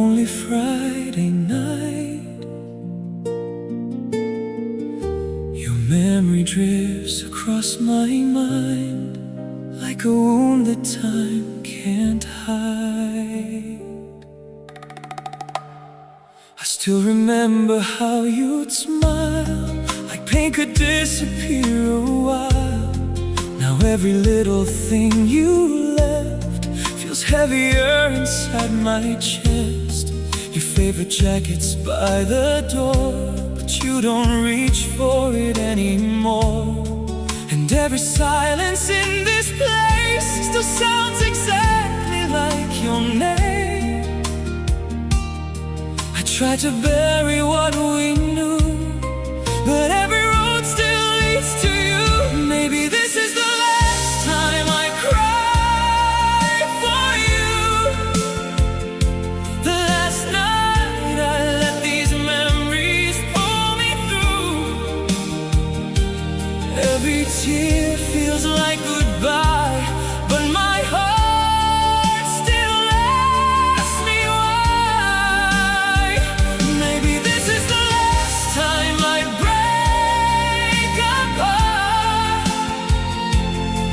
lonely Friday night, your memory drifts across my mind like a wound that time can't hide. I still remember how you'd smile, like pain could disappear a while. Now every little thing you left feels heavier inside my chest. Your favorite jacket's by the door, but you don't reach for it anymore. And every silence in this place still sounds exactly like your name. I tried to bury what we knew, but every road still leads to you. Maybe this is the last time I cry for you. The last night I let these memories pull me through. Every tear feels like goodbye, but my heart still asks me why. Maybe this is the last time I break apart,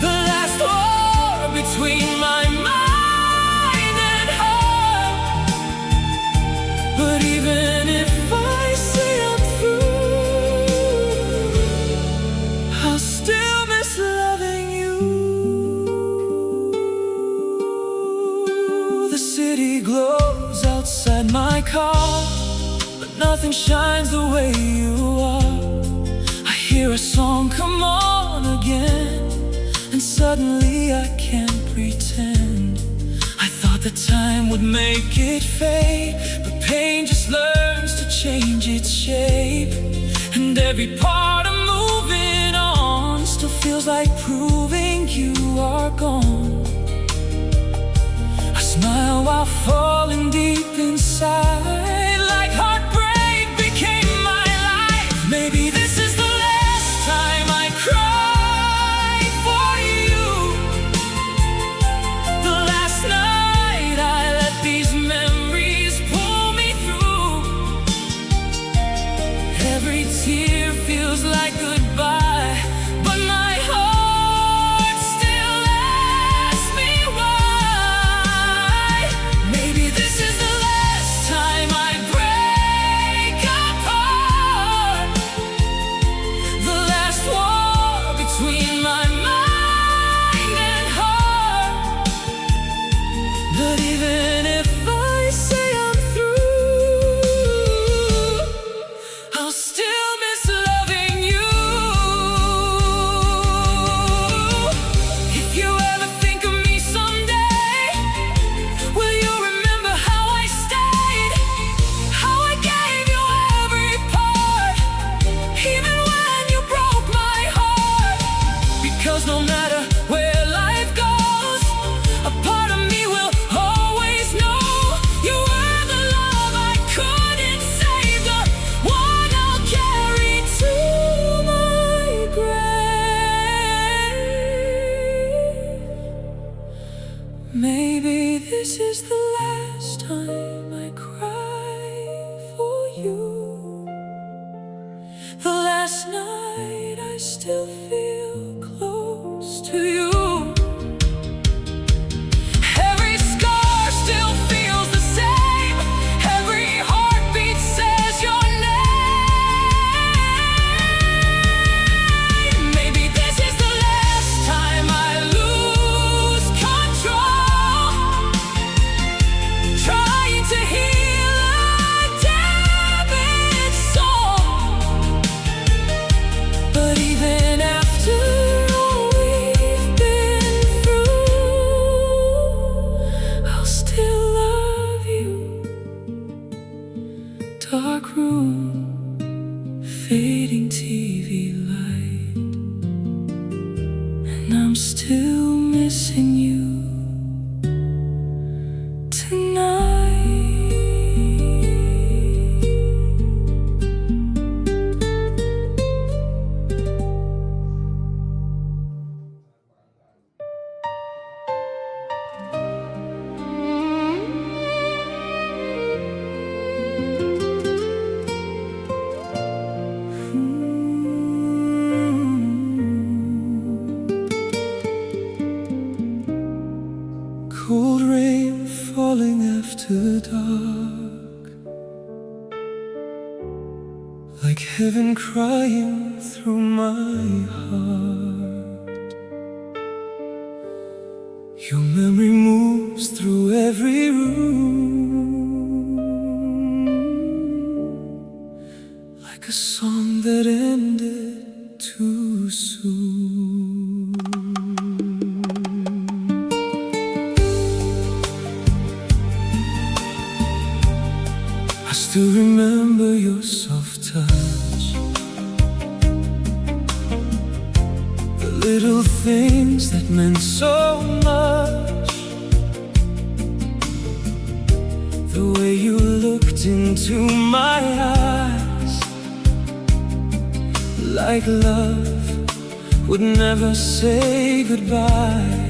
the last war between my mind and heart. But even if I say I'm through, I'll still miss loving you. The city glows outside my car, but nothing shines the way you are. I hear a song come on again, and suddenly I can't pretend. I thought the time would make it fade, but pain just learns to change its shape. And every part of moving on still feels like proving you are gone. I smile while falling deep inside, like heartbreak became my life. Maybe this is the last time I cry for you. The last night I let these memories pull me through. Every tear feels like goodbye, but my heart still asks me why. Maybe this is the last time I break apart, the last war between my mind and heart. But even if I say I'm through, I'll still miss loving you. If you ever think of me someday, will you remember how I stayed, how I gave you every part, even when you broke my heart? Because no matter where life goes, a part of me will always know you were the love I couldn't save, the one I'll carry to my grave. Maybe this is the last time I cry for you. The last night I still feel close to you. Every scar still feels the same, every heartbeat says your name. Maybe this is the last time I lose control, trying to heal a damaged soul. But even after all we've been through, I'll still love you. Dark room, fading TV light, and I'm still missing you tonight. like heaven crying through my heart. Your memory moves through every room, like a song that ended too soon. I still remember your soft touch, the little things that meant so much, the way you looked into my eyes, like love would never say goodbye.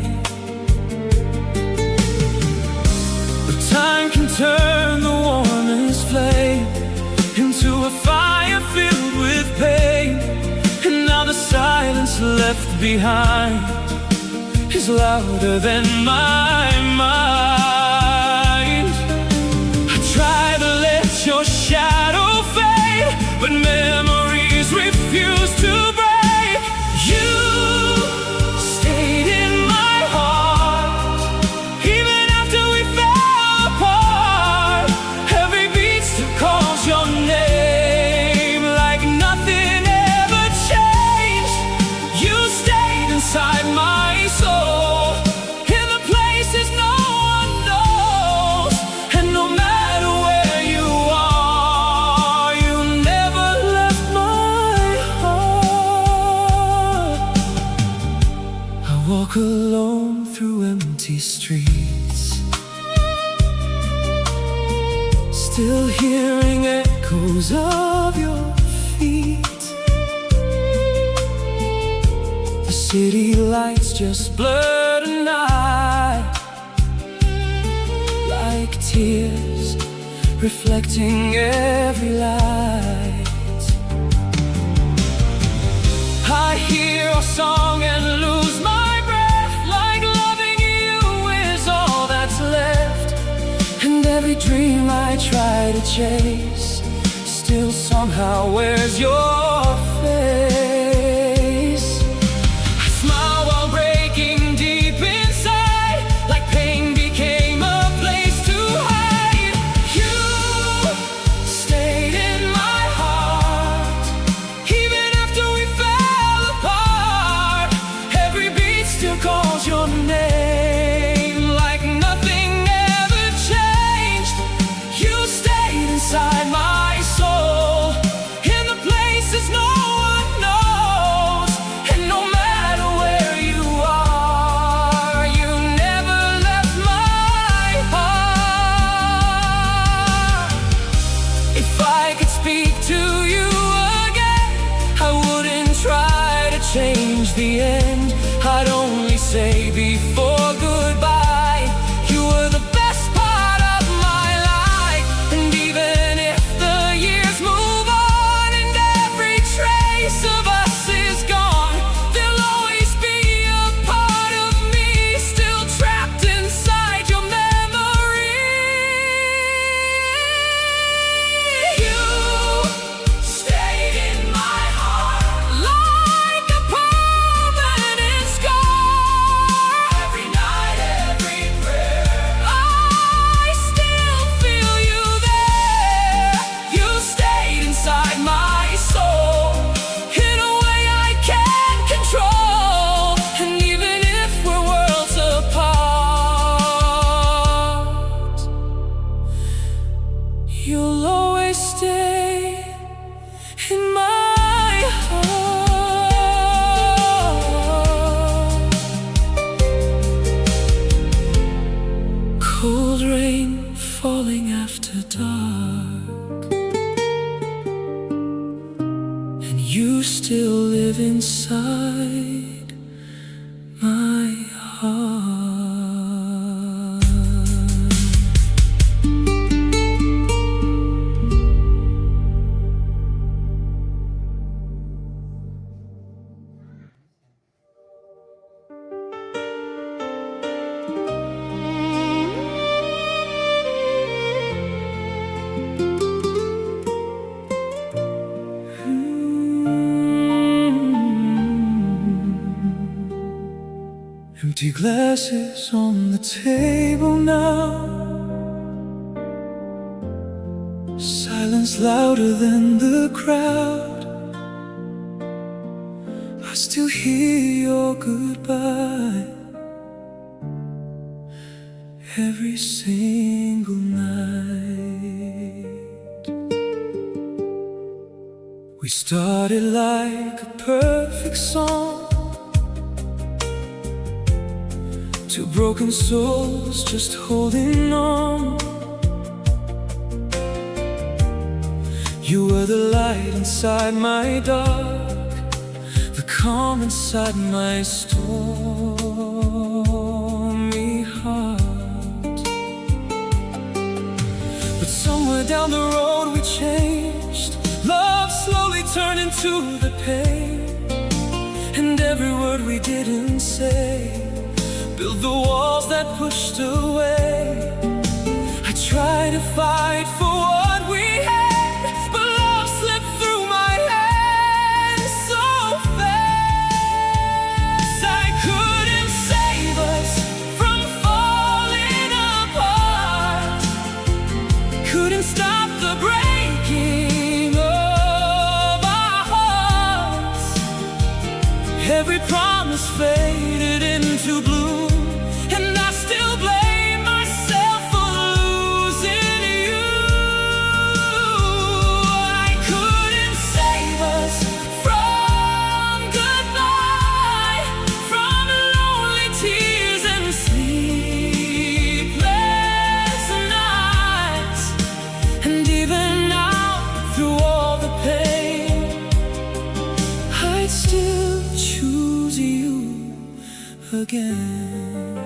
But time can turn the warmest flame into a fire filled with pain, and now the silence left behind is louder than my mind. I try to let your shadow fade, but memories refuse to break. You stayed in my heart, even after we fell apart. Every beat still calls your name, like nothing ever changed. You stayed inside my soul, in the places no one knows. And no matter where you are, you never left my heart. I walk alone through empty streets, still hearing echoes of your feet. The city lights just blur the night, like tears reflecting every light. I hear a song and lose my breath, like loving you is all that's left. And every dream I try to chase still somehow wears your face. I smile while breaking deep inside, like pain became a place to hide. You stayed in my heart, even after we fell apart. Every beat still calls your name, like nothing ever changed. You stayed inside my soul, in the places no one knows. And no matter where you are, you never left my heart. If I could speak to you again, I wouldn't try to change the end. I'd only say before goodbye, you were the best part of my life. And even if the years move on and every trace of us is gone, there'll always be a part of me still trapped inside your memory. You stayed in my heart, like a permanent scar. Every night, every prayer, I still feel you there. You stayed inside my soul, in a way I can't control. And even if we're worlds apart, you'll always stay in my heart. Cold rain falling after dark, and you still live inside my heart. Empty glasses on the table now. Silence louder than the crowd. I still hear your goodbye every single night. We started like a perfect song, two broken souls just holding on. You were the light inside my dark, the calm inside my stormy heart. But somewhere down the road we changed. Love slowly turned into the pain, and every word we didn't say built the walls that pushed away. I tried to fight for what we had, but love slipped through my hands so fast. I couldn't save us from falling apart, couldn't stop the breaking of our hearts. Every promise faded into blue, and I still blame myself for losing you. I couldn't save us from goodbye, from lonely tears and sleepless nights. And even now, through all the pain, I'd still choose you again.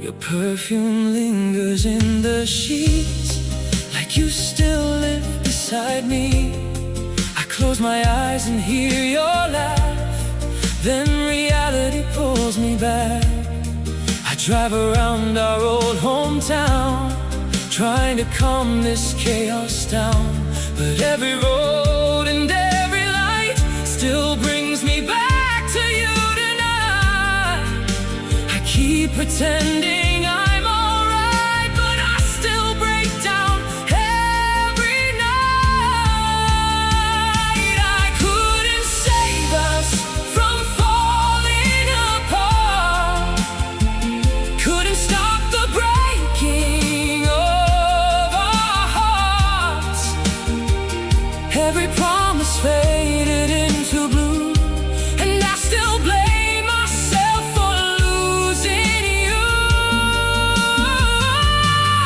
Your perfume lingers in the sheets, like you still live beside me. I close my eyes and hear your laugh, then reality pulls me back. I drive around our old hometown, trying to calm this chaos down, but every road and every light still brings me back to you tonight. I keep pretending I'm alright, but I still break down every night. I couldn't save us from falling apart, couldn't stop the breaking of our hearts. Every promise faded into blue, and I still blame myself for losing you.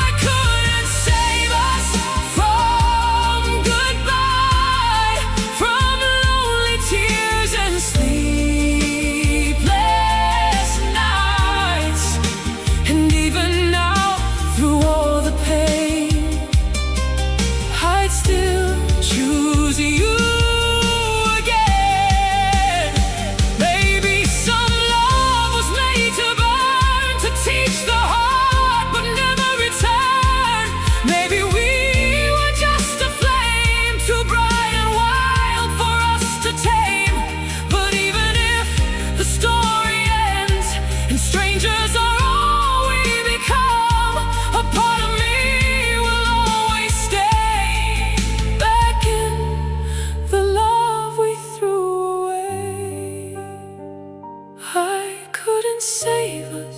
I couldn't save us from goodbye, from lonely tears and sleepless nights. And even now, through all the pain, I'd still choose you again. Maybe some love was made to burn, to teach the heart but never return. Maybe we were just a flame, too bright and wild for us to tame. But even if the story ends and strangers are all we become, a part of me will always stay back in the love we threw away. I couldn't save us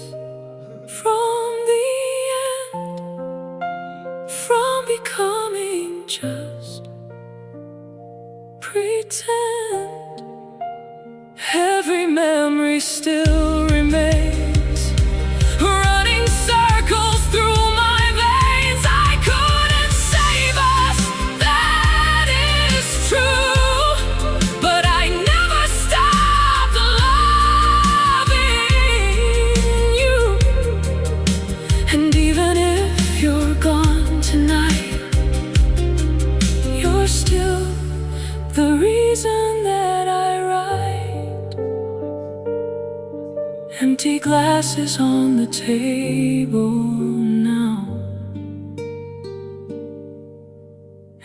from the end, from becoming just pretend. Every memory still remains, running circles through my veins. I couldn't save us, that is true, but I never stopped loving you. And even if you're gone tonight, you're still the reason that I write. Empty glasses on the table now,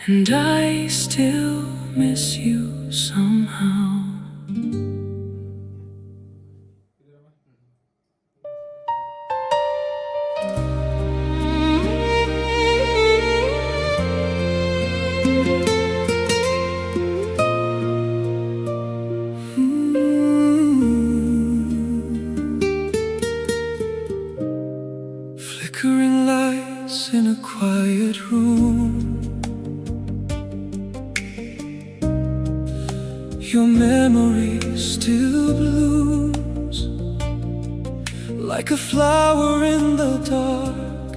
and I still miss you somehow. flickering lights in a quiet room. Your memory still blooms like a flower in the dark,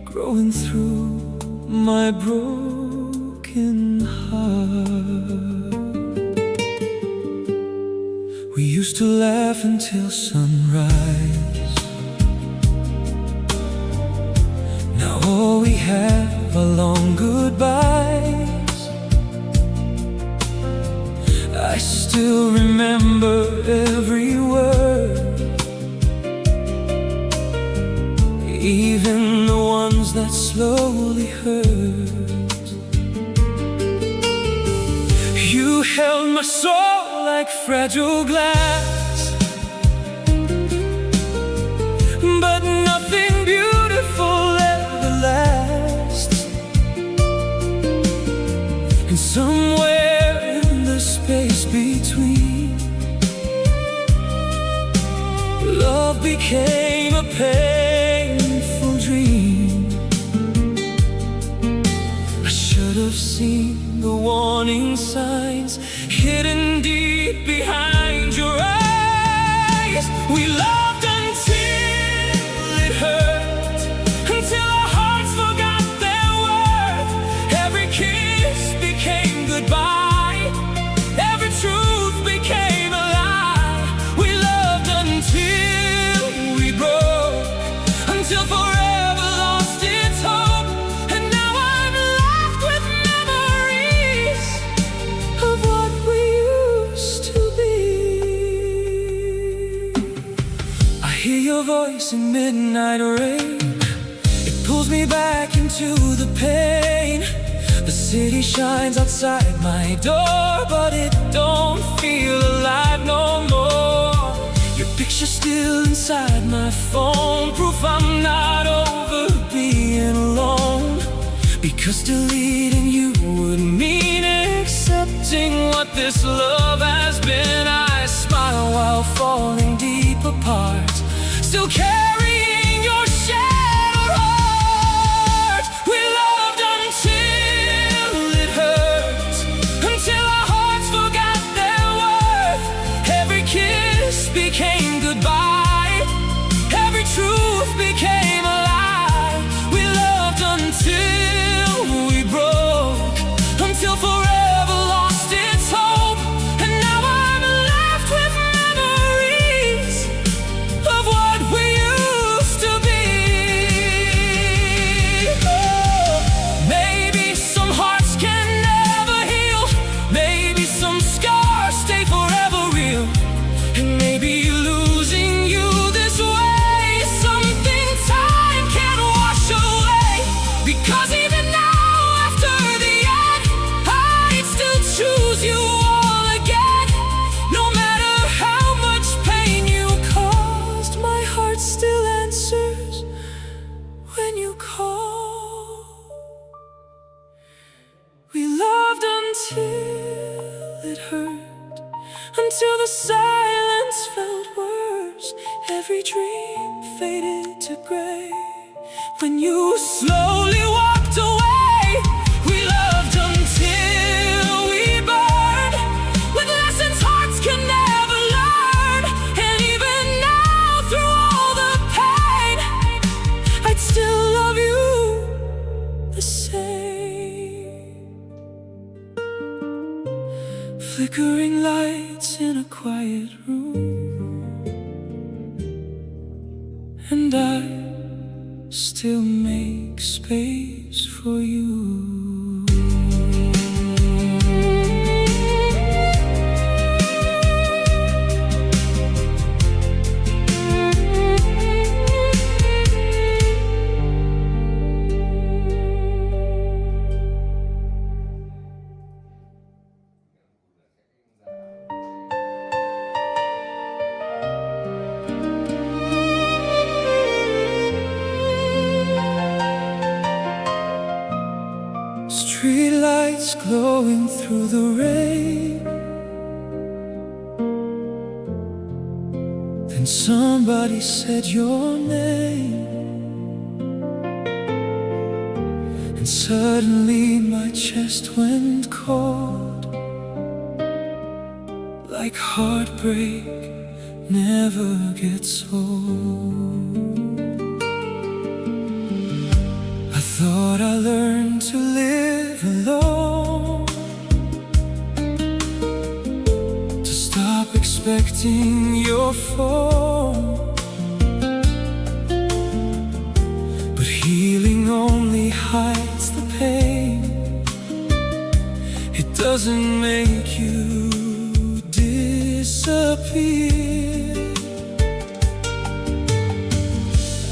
growing through my broken heart. We used to laugh until sunrise. Now all we have are long goodbyes. I still remember every word, even the ones that slowly hurt. You held my soul like fragile glass, but nothing beautiful ever lasts. And somewhere in the space between, love became a painful dream. I should have seen the warning signs hidden deep behind your eyes. We loved until it hurt, until our hearts forgot their worth. Every kiss became goodbye, every truth became a lie. We loved until we broke, until forever lost its hope. And now I'm left with memories of what we used to be. I hear your voice in midnight rain. It pulls me back into the pain. The city shines outside my door, but it don't feel alive no more. Your picture's still inside my phone, proof I'm not over being alone. Because deleting you would mean accepting what this love has been. I smile while falling deep apart, still carrying your shattered heart. We loved until it hurt, until our hearts forgot their worth. Every kiss became goodbye, every truth became a lie. We loved until we broke, until forever lost its hope. And now I'm left with memories of what we used to be. Oh, maybe some hearts can never heal, maybe some scars stay forever real. And maybe losing you this way is something time can't wash away. Because even now, after the end, I'd still choose you all again. No matter how much pain you caused, my heart still answers when you call. We loved until it hurt, until the silence felt worse. Every dream faded to gray when you slowly walked away. We loved until we burned, with lessons hearts can never learn. And even now, through all the pain, I'd still love you the same. Flickering lights in a quiet room, and I still make space for you. Street lights glowing through the rain. Then somebody said your name. and suddenly my chest went cold, like heartbreak never gets old. I thought I learned to live alone, to stop expecting your phone. But healing only hides the pain, it doesn't make you disappear.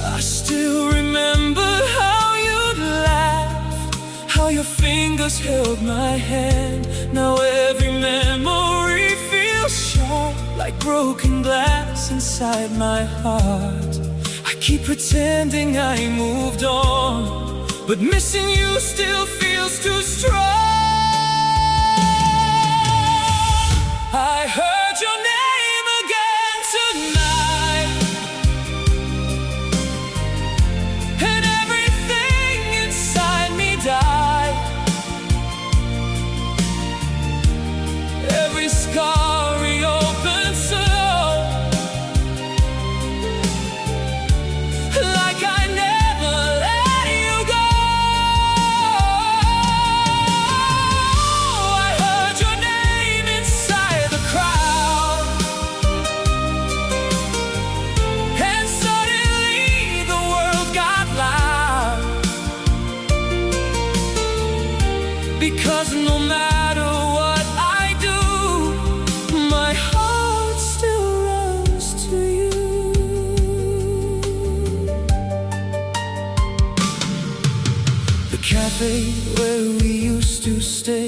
I still remember how you'd laugh, how your fingers held my hand. Now every memory feels sharp, like broken glass inside my heart. I keep pretending I moved on, but missing you still feels too strong. I heard your name again tonight, and everything inside me died. Every scar reopened slow, like I never let you go. I heard your name inside the crowd, and suddenly the world got loud. Because no matter what I do, my heart still runs to you. The cafe where we used to stay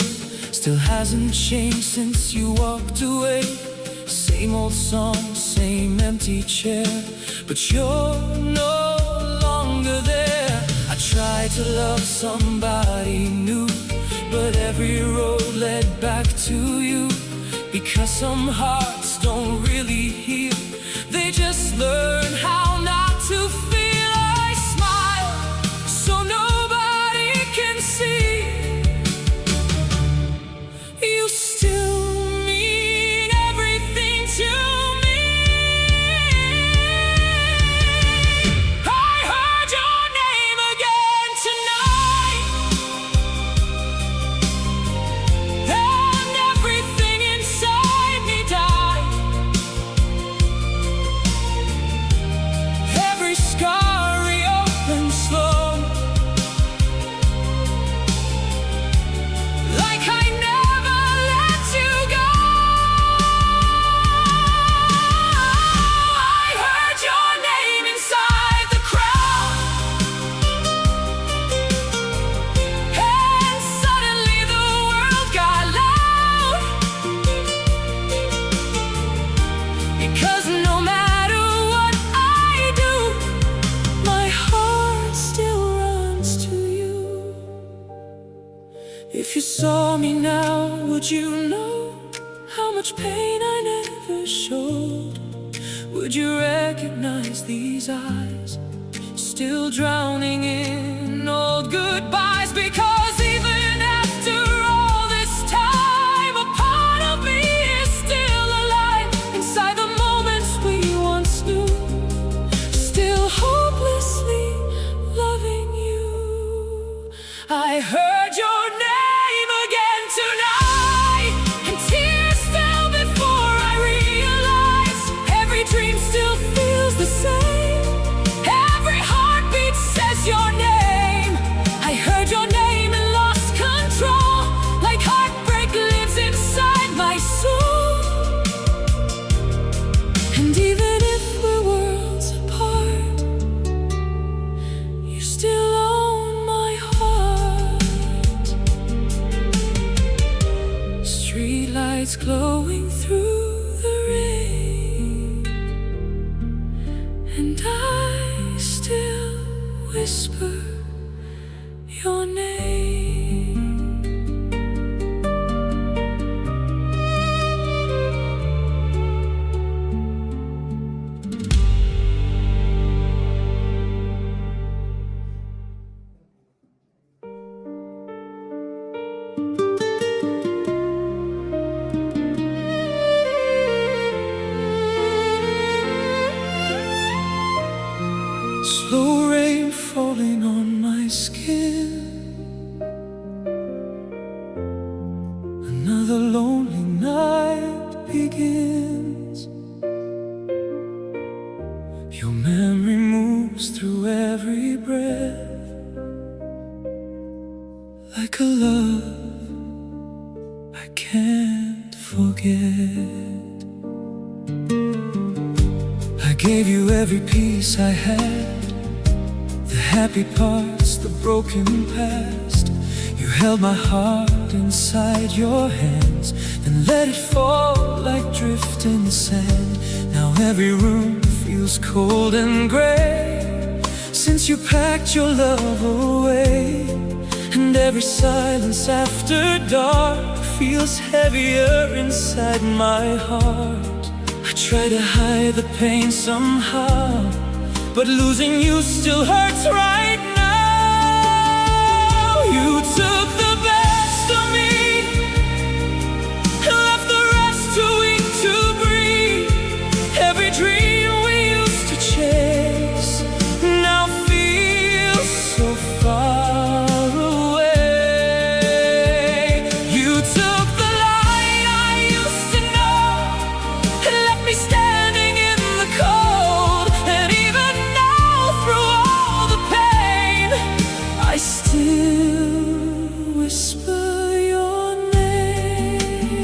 still hasn't changed since you walked away. Same old song, same empty chair, but you're no longer there. I tried to love somebody new, but every road led back to you. Because some hearts don't really heal, they just learn how not to feel. I smile so nobody can see, you still mean everything to me. I heard your name again tonight, and everything inside me died. Every scar reopened slow, like I never let you go. I heard your name inside the crowd, and suddenly the world got loud. Because no matter what I do, my heart still runs to you. If you saw me now, would you know how much pain I never showed? Would you recognize these eyes, still drowning in old goodbyes? Because even after all this time, a part of me is still alive, inside the moments we once knew, still hopelessly loving you. I heard your name again tonight, and tears fell before I realized every dream still feels the same. Every heartbeat says your name. I heard your name and lost control, like heartbreak lives inside my soul. And even if we're worlds apart, you still own my heart. Streetlights glowing through the rain, and I still whisper your name. my skin. Another lonely night begins. Your memory moves through every breath, like a love I can't forget. I gave you every piece I had, the happy parts, the broken past. You held my heart inside your hands, then let it fall like drifting sand. Now every room feels cold and gray, since you packed your love away. And every silence after dark feels heavier inside my heart. I try to hide the pain somehow, but losing you still hurts right now. You took the best of me, left the rest too weak to breathe. Every dream we used to chase now feels so far away. You took the light I used to know and left me standing in the cold. And even now, through all the pain, I still whisper your name.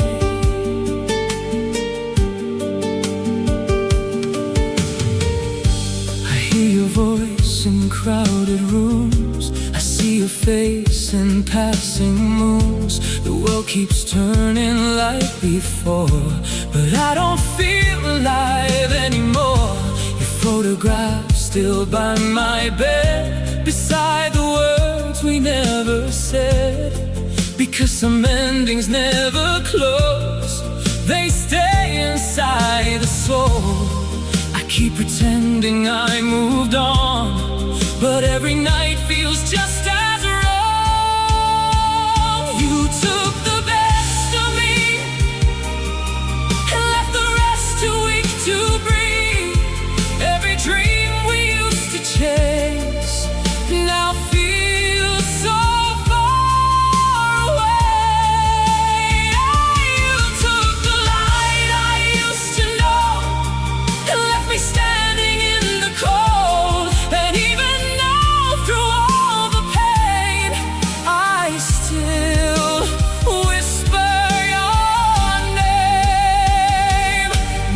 I hear your voice in crowded rooms, I see your face in passing moons. The world keeps turning like before, but I don't feel alive anymore. Your photograph still by my bed, beside the words we never said. Because some endings never close, they stay inside the soul. I keep pretending I moved on, but every night feels just as wrong. You took the best of me and left the rest too weak to breathe. Every dream we used to chase now feels so far away. You took the light I used to know and left me standing in the cold. And even now, through all the pain, I still whisper your name.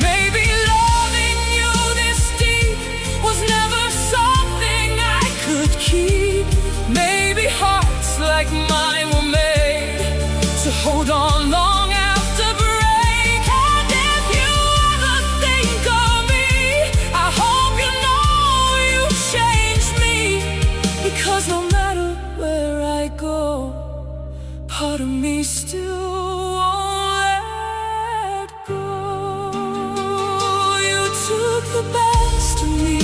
Maybe loving you this deep was never something I could keep. Maybe hearts like mine were made to hold on long after break. And if you ever think of me, I hope you know you changed me. Because no matter where I go, part of me still won't let go. You took the best of me,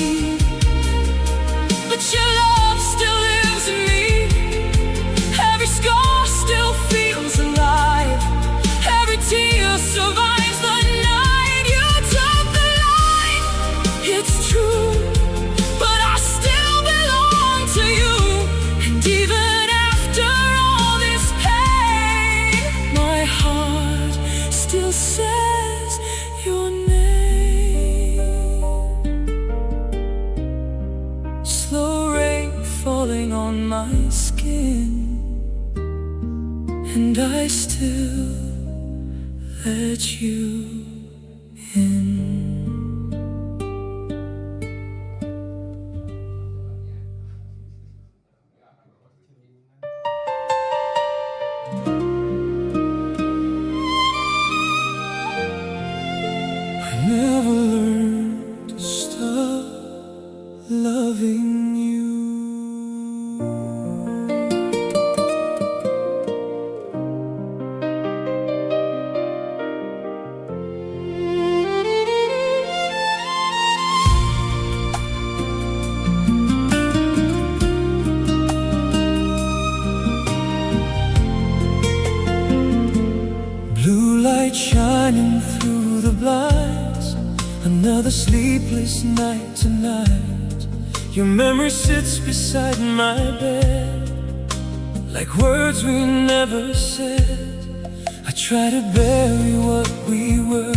but your love still lives in me. Every scar still feels alive, every tear survives the night. You took the light, it's true, but I still belong to you. And even after all this pain, my heart still says your name. Slow rain falling on my skin, and I still let you in. I never learned to stop loving you. Blue light shining through the blinds, another sleepless night tonight. Your memory sits beside my bed, like words we never said. I try to bury what we were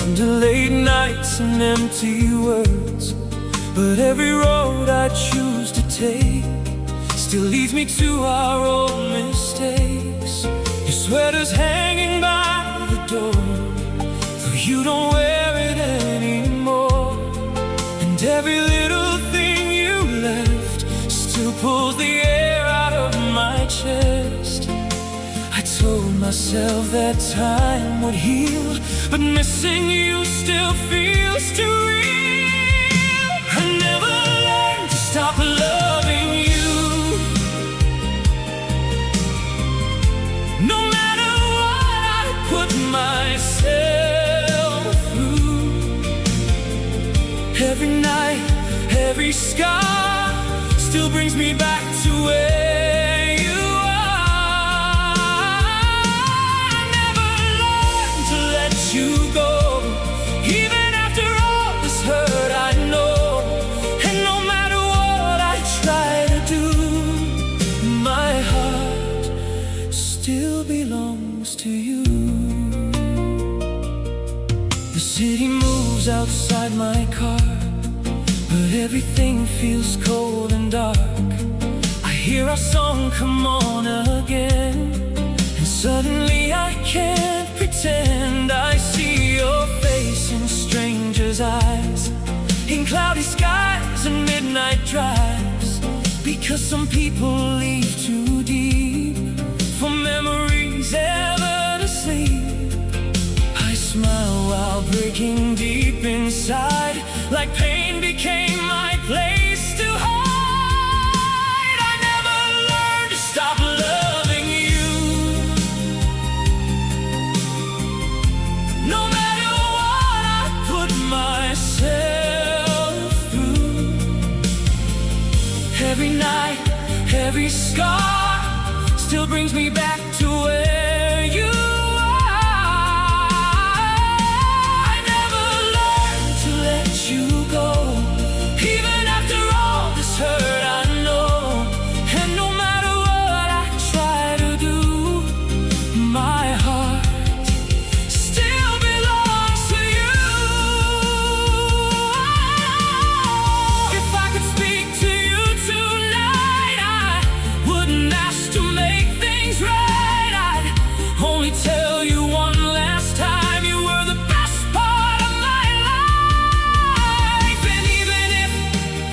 under late nights and empty words, but every road I choose to take still leads me to our old mistakes. Your sweater's hanging by the door, though you don't wear it anymore, and every little thing you left still pulls the air out of my chest. I told myself that time would heal, but missing you still feels too real. I never learned to stop loving you. No matter what I put myself through, every night, every scar still brings me back to where you are. I never learned to let you go, even after all this hurt I know. And no matter what I try to do, my heart still belongs to you. The city moves outside my car, but everything feels cold and dark. I hear our song come on again, and suddenly I can't pretend I see your face in strangers' eyes, in cloudy skies and midnight drives. Because some people leave too deep for memories ever to sleep. I smile while breaking deep inside, like pain became my place to hide. I never learned to stop loving you. No matter what I put myself through, every night, every scar still brings me back to where you are. I never learned to let you go, even after all this hurt I know. And no matter what I try to do, my heart still belongs to you. If I could speak to you tonight, I wouldn't ask to make things right. I'd only tell you one last time you were the best part of my life. And even if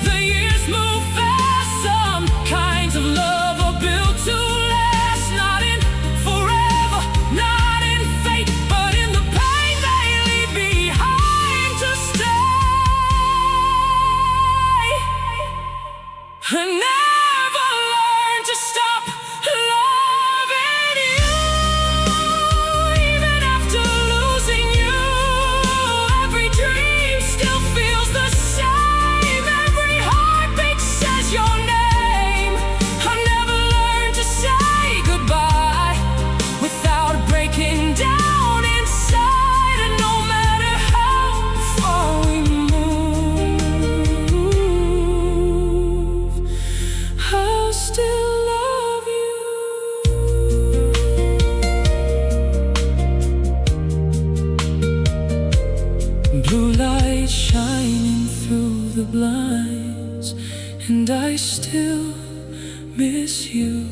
the years move fast, some kinds of love are built to last. Not in forever, not in fate, but in the pain they leave behind to stay. I never learned to stop loving you. Even after losing you, every dream still feels the same. Every heartbeat says your name. I never learned to say goodbye without breaking down inside. And no matter how far we move, I'll still love you. Blue light shining through the blinds, and I still miss you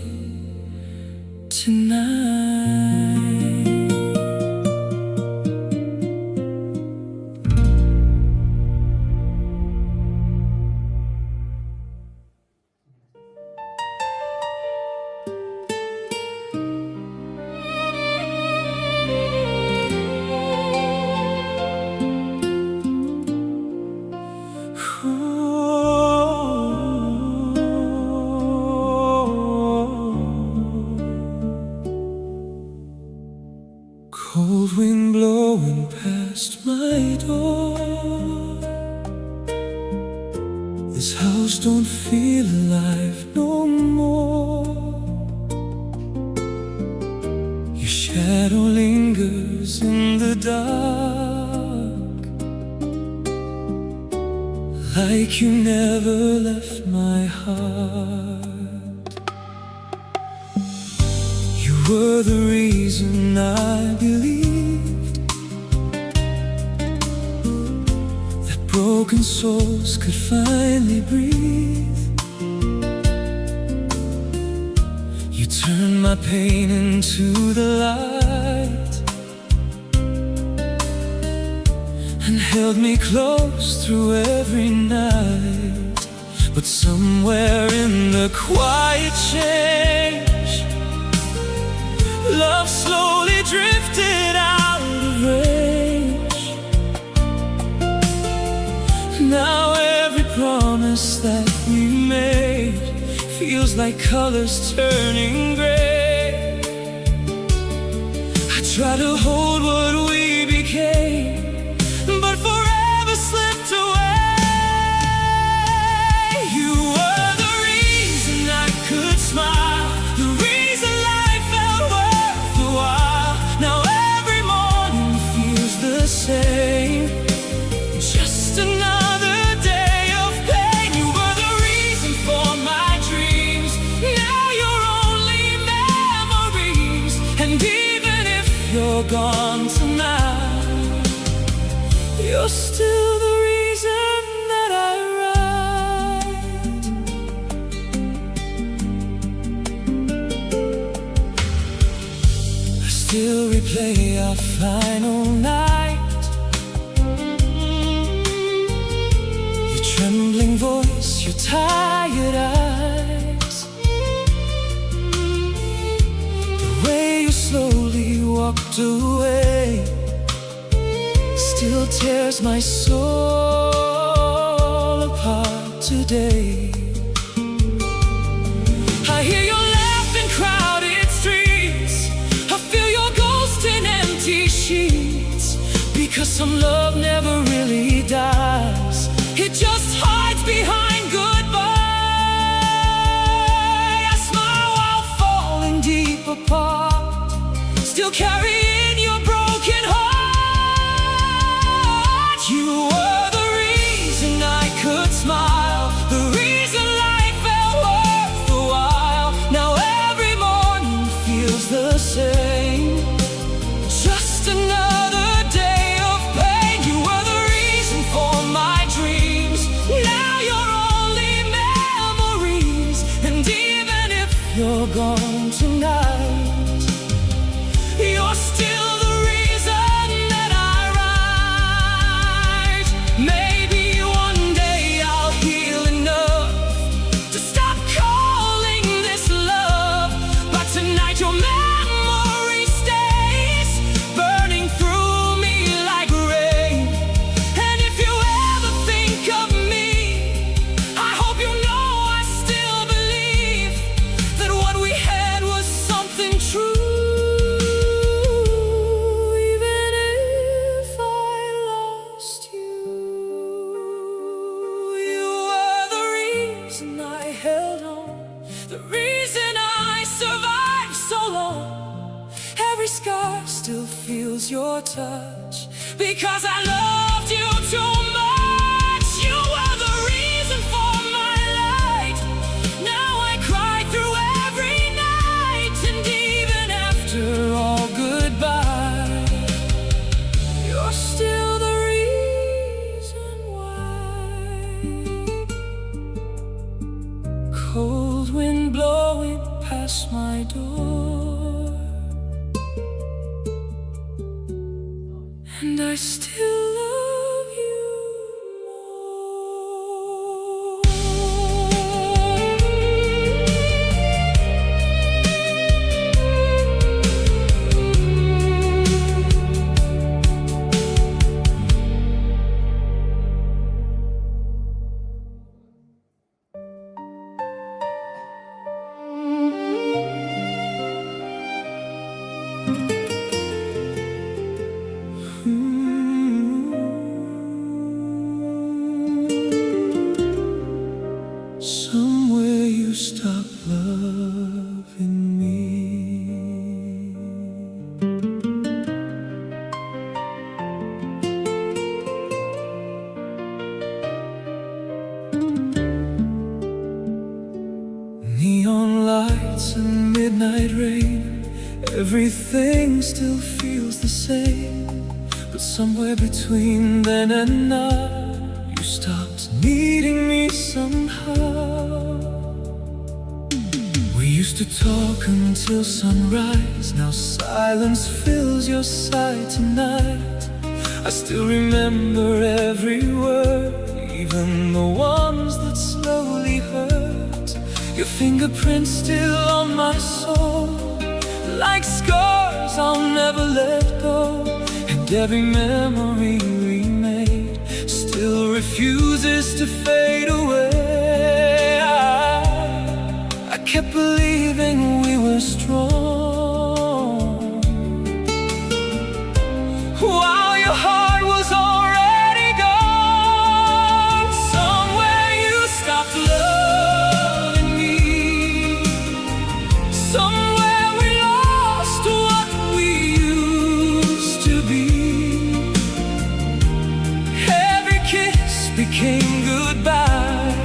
tonight. Cold wind blowing past my door. This house don't feel alive no more. Your shadow lingers in the dark, like you never left my heart. You were the reason I believed that broken souls could finally breathe. You turned my pain into the light and held me close through every night. But somewhere in the quiet change, love slowly drifted out of range. Now every promise that we made feels like colors turning gray. I try to hold what we became, but forever slipped away. You were the reason I could smile, the reason life felt worthwhile. Now every morning feels the same, just another day of pain. You were the reason for my dreams, now you're only memories. And even if you're gone tonight, you're still the reason that I write. I still replay our final night, your trembling voice, your tired eyes, the way you slowly walked away still tears my soul apart today. I hear your laugh in crowded streets, I feel your ghost in empty sheets. Because some love never really dies, it just hides behind goodbye. I smile while falling deep apart, still carrying your broken heart. You were the reason I could smile, the reason life felt worthwhile. Now every morning feels the same, just another day of pain. You were the reason for my dreams, now you're only memories. And even if you're gone tonight, you're still the reason that I write. Maybe one day I'll heal enough to stop calling this love, but tonight your memory stays burning through me like rain. And if you ever think of me, I hope you know I still believe that what we had was something true. Even if I lost you, you were the reason I held on, the reason I survived so long. Every scar still feels your touch, because I loved you too much. You were the reason for my light, now I cry through every night. And even after all goodbye, you're still the reason why. Cold wind blowing past my door, and I still love you more. Somewhere you stop loving me. lights and midnight rain, everything still feels the same. But somewhere between then and now, you stopped needing me somehow. We used to talk until sunrise, now silence fills your sight tonight. I still remember every word, even the ones that slowly hurt. Your fingerprints still on my soul, like scars I'll never let go. And every memory we made still refuses to fade away. I kept believing we were strong, while your heart was already gone. Somewhere you stopped loving me, somewhere we lost what we used to be. Every kiss became goodbye,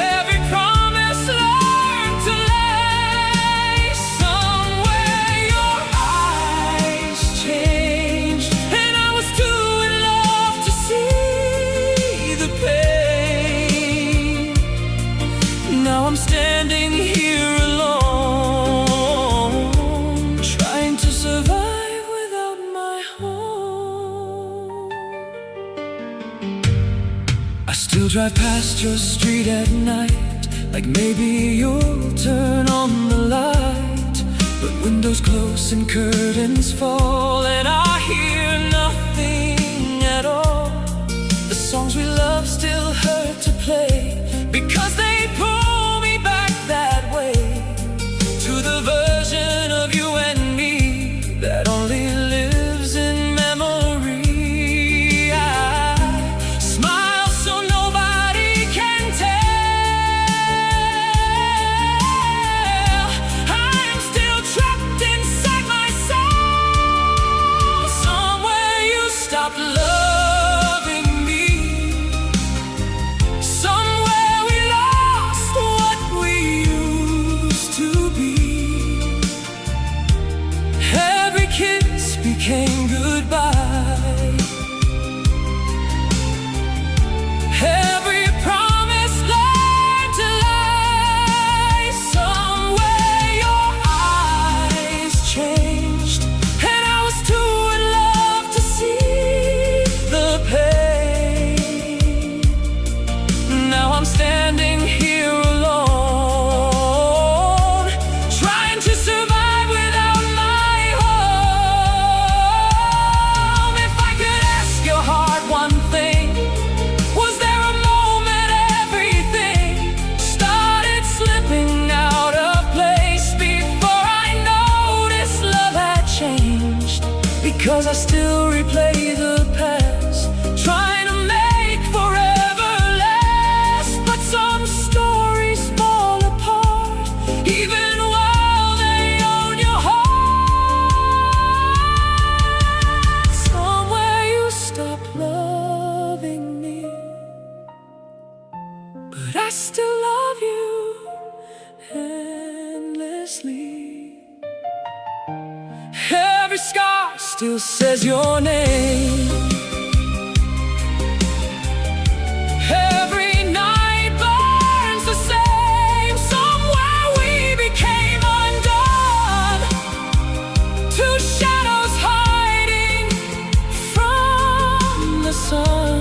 every promise learned to lie. Somewhere your eyes changed, and I was too in love to see the pain. Now I'm standing here alone, trying to survive without my home. I still drive past your street at night, like maybe you'll turn on the light. But windows close and curtains fall, and I hear nothing at all. The songs we love still hurt to play, because they pull me back that way, to the version of you and me that only lives in memory. I smile so nobody can tell I am still trapped inside myself. Somewhere you stopped loving me, somewhere we lost what we used to be. Every kiss became goodbye, every promise learned to lie. Somewhere your eyes changed, and I was too in love to see the pain. Now I'm standing here alone, trying to survive without my home. If I could ask your heart one thing, was there a moment everything started slipping out of place before I noticed love had changed? Because I still replay the past, trying to make forever last. But some stories fall apart, even while they own your heart. Somewhere you stopped loving me, but I still love you endlessly. Every scar still says your name, every night burns the same. Somewhere we became undone, two shadows hiding from the sun.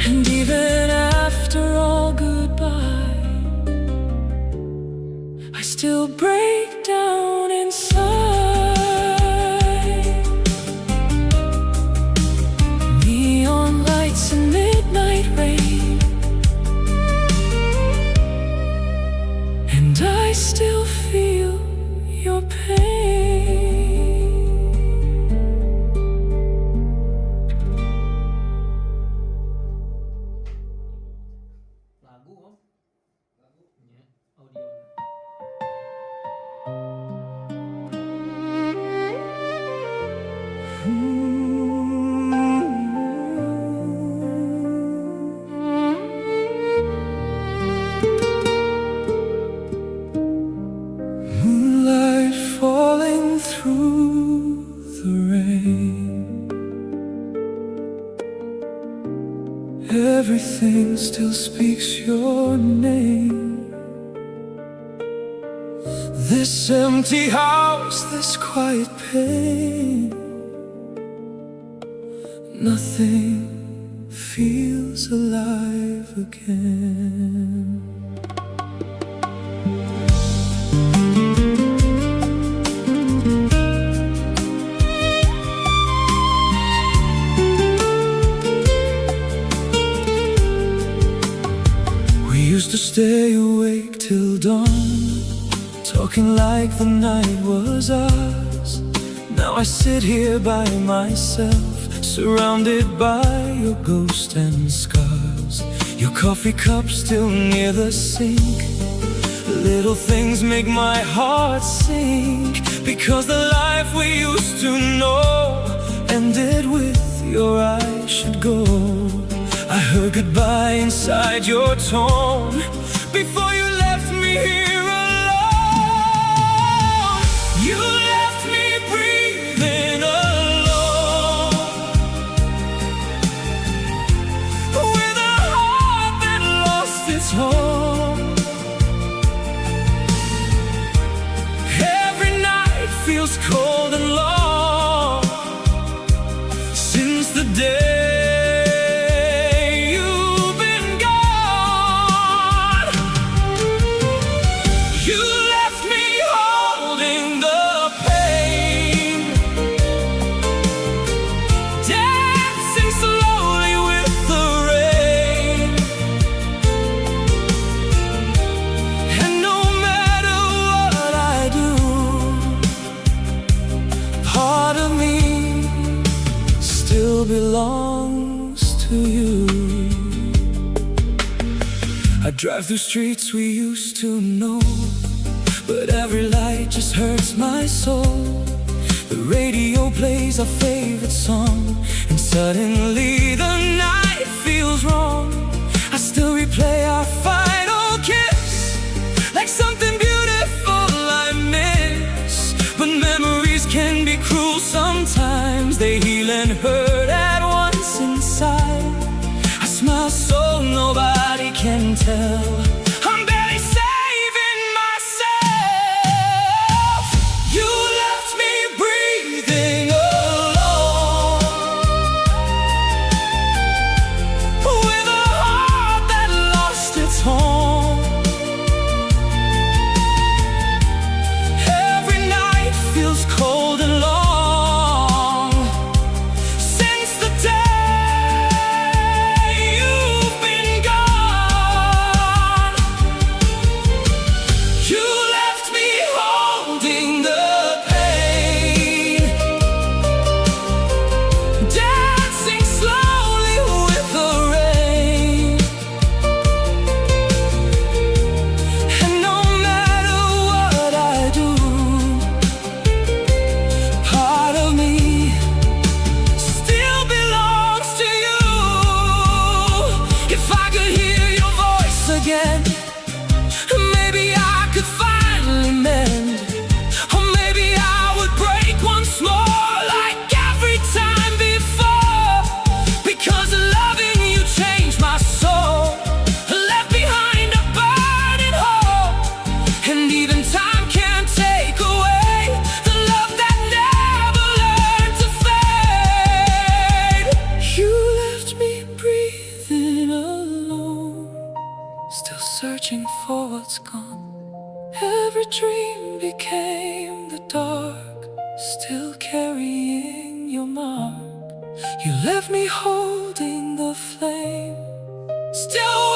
And even after all goodbye, I still break down inside. Neon lights and midnight rain, and I still feel your pain. Lagu om, lagunya audio. your name. This empty house, this quiet pain, nothing feels alive again. We used to stay awake till dawn, talking like the night was ours. Now I sit here by myself, surrounded by your ghost and scars. Your coffee cup still near the sink. Little things make my heart sink, because the life we used to know ended with your I should go. I heard goodbye inside your tone before you left me here alone. You left me breathing alone, with a heart that lost its home. Every night feels cold and long since the day belongs to you. I drive through streets we used to know, but every light just hurts my soul. The radio plays our favorite song, and suddenly the night feels wrong. I still replay our final kiss like something beautiful I miss. But memories can be cruel sometimes. They heal and hurt at once inside. I smile so nobody can tell. I'm barely saving myself. You left me breathing alone, with a heart that lost its home. Every night feels cold and long since the day you've been gone. You left me holding the pain, dancing slowly with the rain. And no matter what I do, part of me still belongs to you. If I could hear your voice again, maybe I could finally mend. Or maybe I would break once more like every time before. Because loving you changed my soul, left behind a burning hole. And even time can't take away the love that never learned to fade. You left me breathing alone, still searching for what's gone. Every dream became the dark, still carrying your mark. You left me holding the flame, still